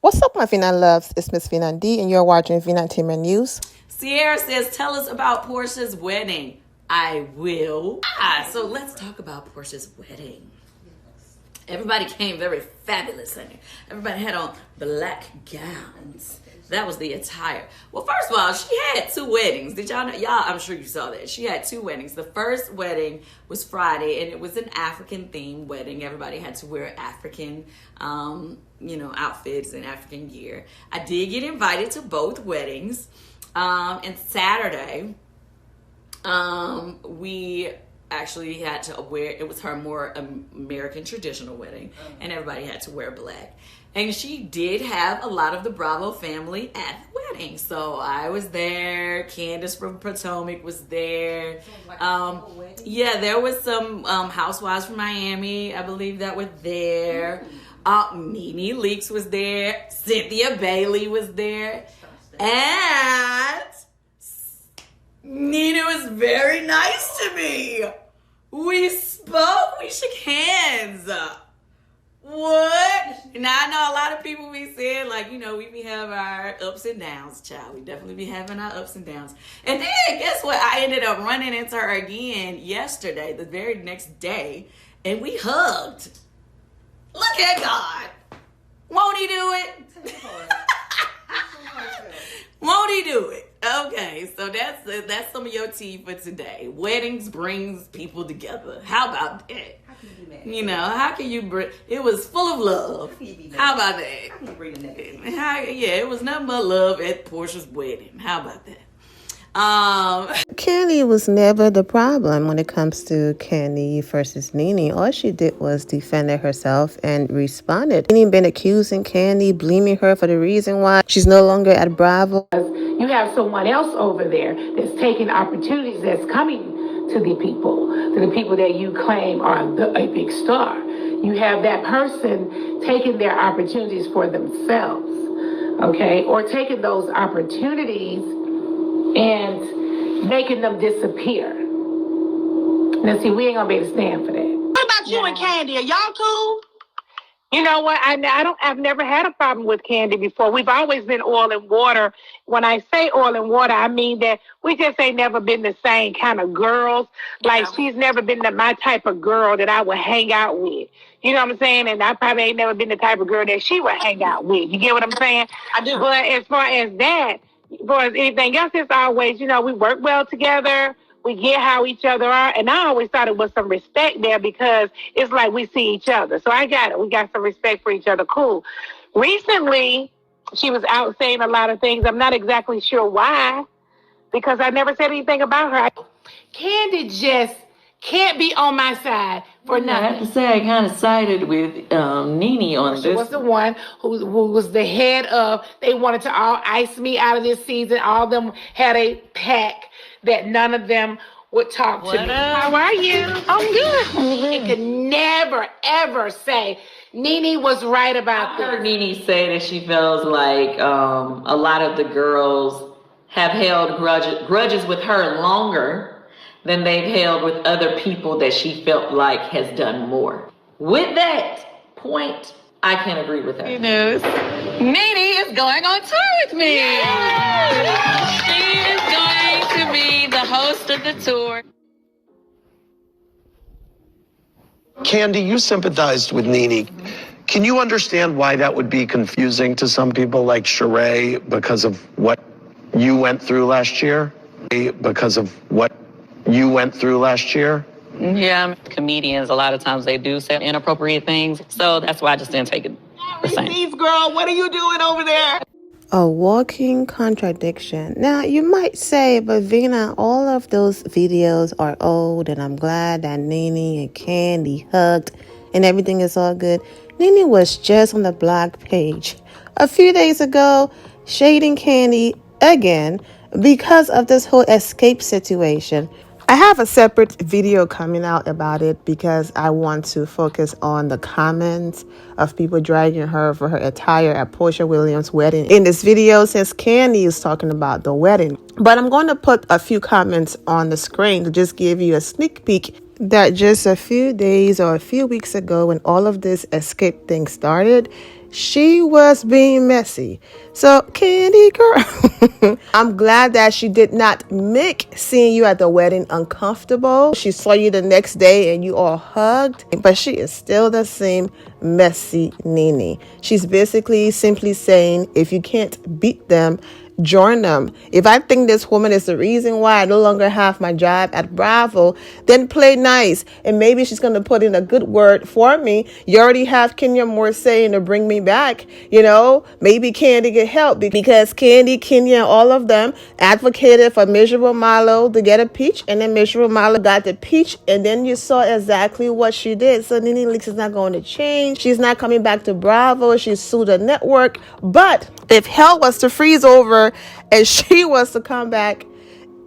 What's up, my Fina loves? It's Miss Fina D, and you're watching Fina Team News. Sierra says, tell us about Porsha's wedding. I will. So let's talk about Porsha's wedding. Everybody came very fabulous, honey. Everybody had on black gowns. That was the attire. Well, first of all, she had two weddings. Did y'all know? Y'all, I'm sure you saw that. She had two weddings. The first wedding was Friday, and it was an African-themed wedding. Everybody had to wear African, outfits and African gear. I did get invited to both weddings. And Saturday, we actually had to wear, it was her more American traditional wedding, and everybody had to wear black. And she did have a lot of the Bravo family at the wedding. So I was there. Candace from Potomac was there. Yeah, there was some housewives from Miami, I believe, that were there. Nene Leakes was there. Cynthia Bailey was there. And Nina was very nice to me. We spoke. We shook hands. What? Now, I know a lot of people be saying, we be having our ups and downs, child. We definitely be having our ups and downs. And then, guess what? I ended up running into her again yesterday, the very next day, and we hugged. Look at God. Won't he do it? Won't he do it? Okay, so that's some of your tea for today. Weddings brings people together. How about that? How can you be mad? How can you bring? It was full of love. How can you be mad? How about that? How can you bring the negative? Yeah, it was nothing but love at Porsha's wedding. How about that? Kandi was never the problem when it comes to Kandi versus Nene. All she did was defend herself and responded. Nene been accusing Kandi, blaming her for the reason why she's no longer at Bravo. You have someone else over there that's taking opportunities that's coming to the people that you claim are a big star. You have that person taking their opportunities for themselves, okay? Or taking those opportunities and making them disappear. Now, see, we ain't gonna be able to stand for that. What about you and Kandi? Are y'all cool? You know what? I've never had a problem with Kandi before. We've always been oil and water. When I say oil and water, I mean that we just ain't never been the same kind of girls. Like, she's never been my type of girl that I would hang out with. You know what I'm saying? And I probably ain't never been the type of girl that she would hang out with. You get what I'm saying? I do. But as far as anything else, it's always, we work well together. We get how each other are. And I always thought it was some respect there because it's like we see each other. So I got it. We got some respect for each other. Cool. Recently, she was out saying a lot of things. I'm not exactly sure why, because I never said anything about her. Kandi just can't be on my side for nothing. I have to say, I kind of sided with Nene on this. She was the one who was the head of, they wanted to all ice me out of this season. All of them had a pact that none of them would talk to me. How are you? I'm good. You could never, ever say Nene was right about this. I heard Nene say that she feels like a lot of the girls have held grudges with her longer than they've held with other people that she felt like has done more. With that point, I can agree with her. News. Nene is going on tour with me. She is going to be the host of the tour. Kandi, you sympathized with Nene. Can you understand why that would be confusing to some people like Sheree because of what you went through last year? Yeah, comedians, a lot of times they do say inappropriate things. So that's why I just didn't take it the same. Steve, girl, what are you doing over there? A walking contradiction. Now, you might say, but Vina, all of those videos are old, and I'm glad that Nene and Kandi hugged and everything is all good. Nene was just on the blog page a few days ago, shading Kandi again because of this whole escape situation. I have a separate video coming out about it because I want to focus on the comments of people dragging her for her attire at Porsha Williams' wedding in this video, since Kandi is talking about the wedding. But I'm going to put a few comments on the screen to just give you a sneak peek that just a few days or a few weeks ago, when all of this escape thing started, She was being messy. So, Kandi girl, I'm glad that she did not make seeing you at the wedding uncomfortable. She saw you the next day and you all hugged, but she is still the same messy Nene. She's basically simply saying, if you can't beat them, join them. If I think this woman is the reason why I no longer have my job at Bravo, then play nice. And maybe she's going to put in a good word for me. You already have Kenya Moore saying to bring me back. You know, maybe Kandi get help because Kandi, Kenya, all of them advocated for Miserable Milo to get a peach. And then Miserable Milo got the peach. And then you saw exactly what she did. So Nene Leakes is not going to change. She's not coming back to Bravo. She sued the network. But if hell was to freeze over and she was to come back,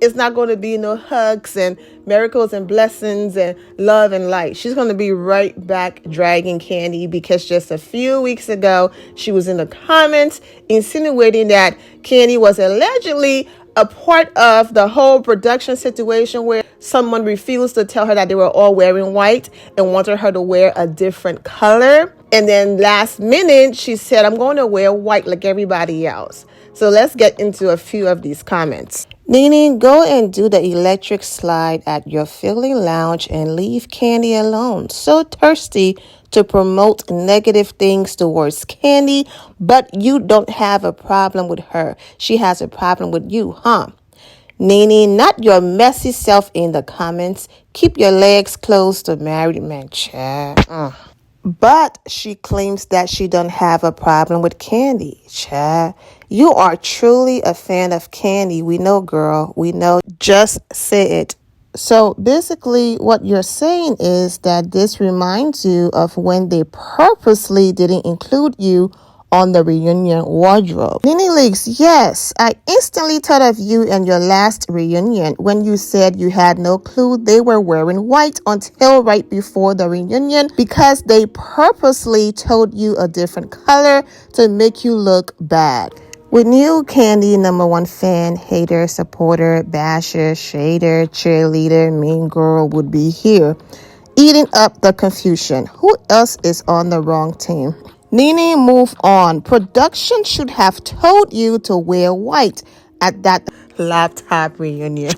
it's not going to be no hugs and miracles and blessings and love and light. She's going to be right back dragging Kandi because just a few weeks ago, she was in the comments insinuating that Kandi was allegedly a part of the whole production situation where someone refused to tell her that they were all wearing white and wanted her to wear a different color. And then last minute, she said, I'm going to wear white like everybody else. So let's get into a few of these comments. Nene, go and do the electric slide at your Philly lounge and leave Kandi alone. So thirsty to promote negative things towards Kandi, but you don't have a problem with her. She has a problem with you, huh? Nene, not your messy self in the comments. Keep your legs closed to married men, child. But she claims that she don't have a problem with Kandi. Child, you are truly a fan of Kandi. We know, girl. We know. Just say it. So basically what you're saying is that this reminds you of when they purposely didn't include you on the reunion wardrobe. Nene Leakes, yes, I instantly thought of you and your last reunion when you said you had no clue they were wearing white until right before the reunion because they purposely told you a different color to make you look bad. We knew Kandi, number one fan, hater, supporter, basher, shader, cheerleader, mean girl would be here, eating up the confusion. Who else is on the wrong team? Nene, move on. Production should have told you to wear white at that laptop reunion.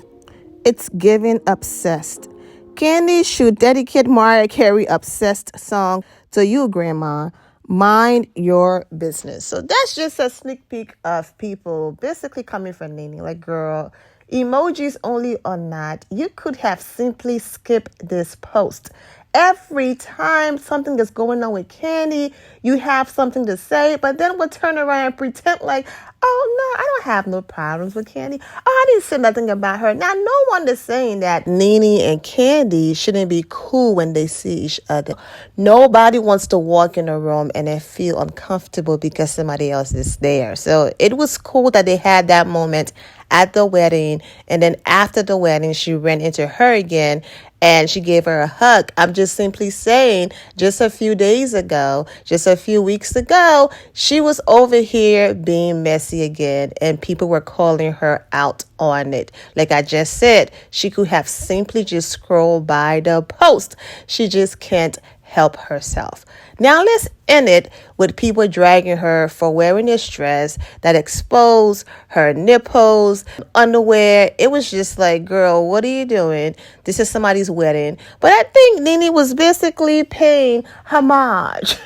It's giving obsessed. Kandi should dedicate Mariah Carey obsessed song to you, Grandma. Mind your business. So that's just a sneak peek of people basically coming from Nene. Like, girl, emojis only or not, you could have simply skipped this post. Every time something is going on with Kandi, you have something to say, but then we'll turn around and pretend like, oh, no, I don't have no problems with Kandi. Oh, I didn't say nothing about her. Now, no one is saying that Nene and Kandi shouldn't be cool when they see each other. Nobody wants to walk in a room and then feel uncomfortable because somebody else is there. So it was cool that they had that moment at the wedding. And then after the wedding, she ran into her again and she gave her a hug. I'm just simply saying, just a few days ago, just a few weeks ago, she was over here being messy again, and people were calling her out on it. Like I just said, she could have simply just scrolled by the post. She just can't help herself. Now let's end it with people dragging her for wearing this dress that exposed her nipples, underwear. It was just like, girl, what are you doing? This is somebody's wedding. But I think Nene was basically paying homage,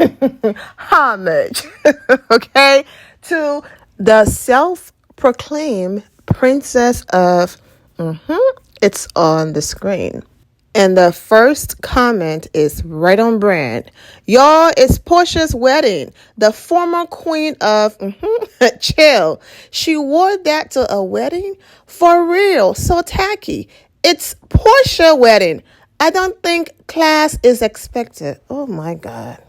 okay, to the self-proclaimed princess of, it's on the screen. And the first comment is right on brand. Y'all, it's Porsha's wedding. The former queen of chill. She wore that to a wedding? For real. So tacky. It's Porsha wedding. I don't think class is expected. Oh my God.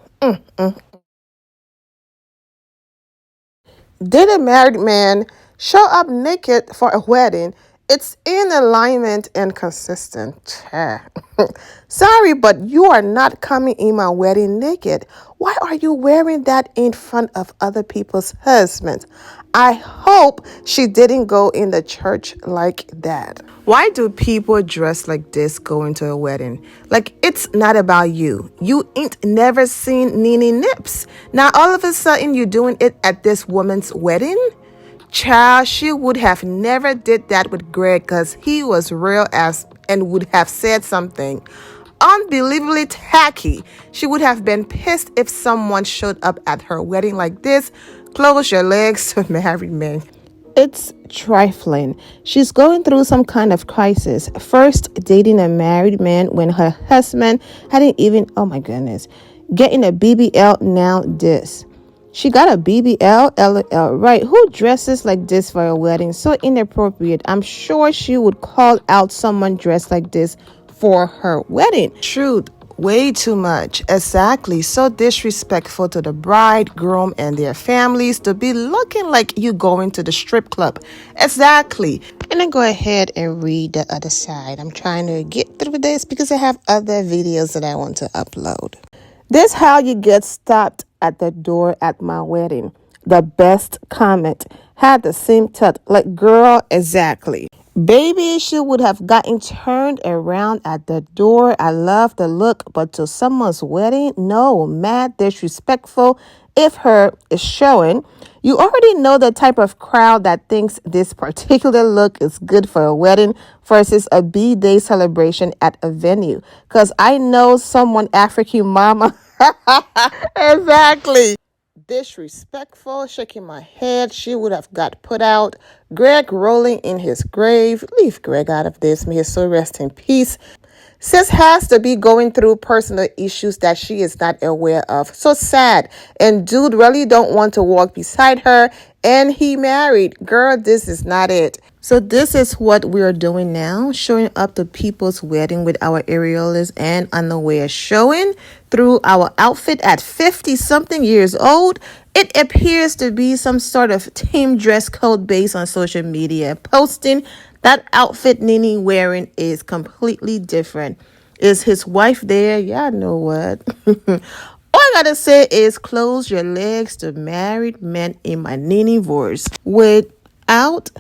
Did a married man show up naked for a wedding It's in alignment and consistent. Sorry, but you are not coming in my wedding naked. Why are you wearing that in front of other people's husbands? I hope she didn't go in the church like that. Why do people dress like this going to a wedding? Like, it's not about you. You ain't never seen Nene nips. Now all of a sudden you're doing it at this woman's wedding? Child, she would have never did that with Greg because he was real as and would have said something unbelievably tacky. She would have been pissed if someone showed up at her wedding like this. Close your legs to married men. It's trifling. She's going through some kind of crisis. First, dating a married man when her husband hadn't even, oh my goodness, getting a BBL, now this. She got a BBL, LL, right? Who dresses like this for a wedding? So inappropriate. I'm sure she would call out someone dressed like this for her wedding. Truth, way too much. Exactly. So disrespectful to the bride, groom, and their families to be looking like you going to the strip club. Exactly. And then go ahead and read the other side. I'm trying to get through this because I have other videos that I want to upload. This how you get stopped at the door at my wedding. The best comment. Had the same tut. Like, girl, exactly. Baby, she would have gotten turned around at the door. I love the look, but to someone's wedding, no, mad, disrespectful. If her is showing, you already know the type of crowd that thinks this particular look is good for a wedding versus a B-day celebration at a venue. Because I know someone African mama. Exactly. Disrespectful, shaking my head. She would have got put out. Greg rolling in his grave. Leave Greg out of this. May his soul rest in peace. Sis has to be going through personal issues that she is not aware of. So sad. And dude really don't want to walk beside her. And he married. Girl, this is not it. So this is what we're doing now. Showing up to people's wedding with our areolas and underwear. Showing through our outfit at 50-something years old. It appears to be some sort of team dress code based on social media. Posting that outfit Nene wearing is completely different. Is his wife there? Y'all know what. All I gotta say is close your legs to married men in my Nene voice. Without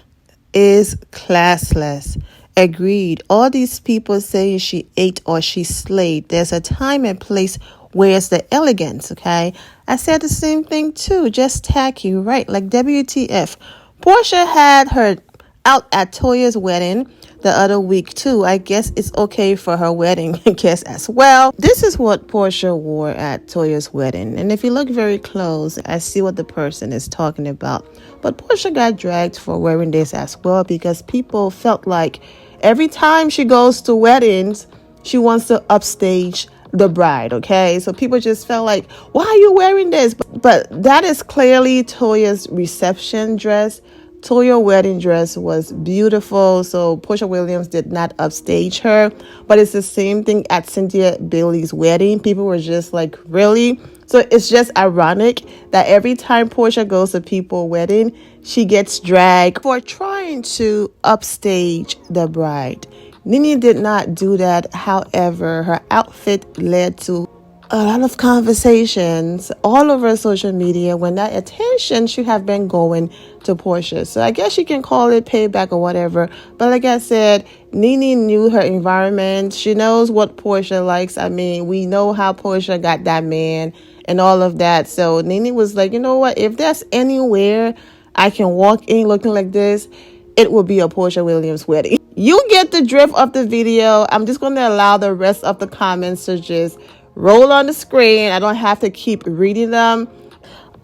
is classless. Agreed. All these people saying she ate or she slayed. There's a time and place. Where's the elegance, okay? I said the same thing too. Just tacky, right? Like WTF. Porsha had her out at Toya's wedding the other week too. I guess it's okay for her wedding guest as well. This is what Porsha wore at Toya's wedding. And if you look very close, I see what the person is talking about. But Porsha got dragged for wearing this as well because people felt like every time she goes to weddings, she wants to upstage the bride, okay? So people just felt like, why are you wearing this? But that is clearly Toya's reception dress. Toya's wedding dress was beautiful, so Porsha Williams did not upstage her. But it's the same thing at Cynthia Bailey's wedding. People were just like, really? So it's just ironic that every time Porsha goes to people's wedding, she gets dragged for trying to upstage the bride. Nene did not do that. However, her outfit led to a lot of conversations all over social media when that attention should have been going to Porsha. So I guess you can call it payback or whatever. But like I said, Nene knew her environment. She knows what Porsha likes. I mean, we know how Porsha got that man and all of that. So Nene was like, you know what? If there's anywhere I can walk in looking like this, it will be a Porsha Williams wedding. You get the drift of the video. I'm just going to allow the rest of the comments to just roll on the screen. I don't have to keep reading them.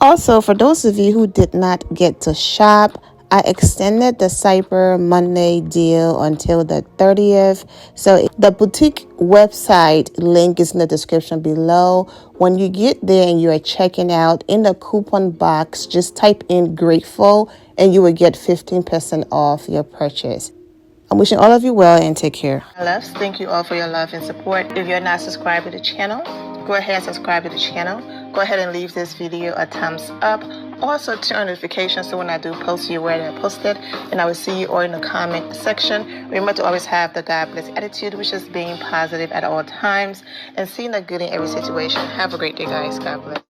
Also, for those of you who did not get to shop, I extended the Cyber Monday deal until the 30th. So the boutique website link is in the description below. When you get there and you are checking out, in the coupon box, just type in grateful and you will get 15% off your purchase. I'm wishing all of you well and take care. Loves, thank you all for your love and support. If you're not subscribed to the channel, go ahead and subscribe to the channel. go ahead and leave this video a thumbs up. Also, turn on notifications so when I do post, you're aware that I posted. And I will see you all in the comment section. Remember to always have the God bless attitude, which is being positive at all times and seeing the good in every situation. Have a great day, guys. God bless.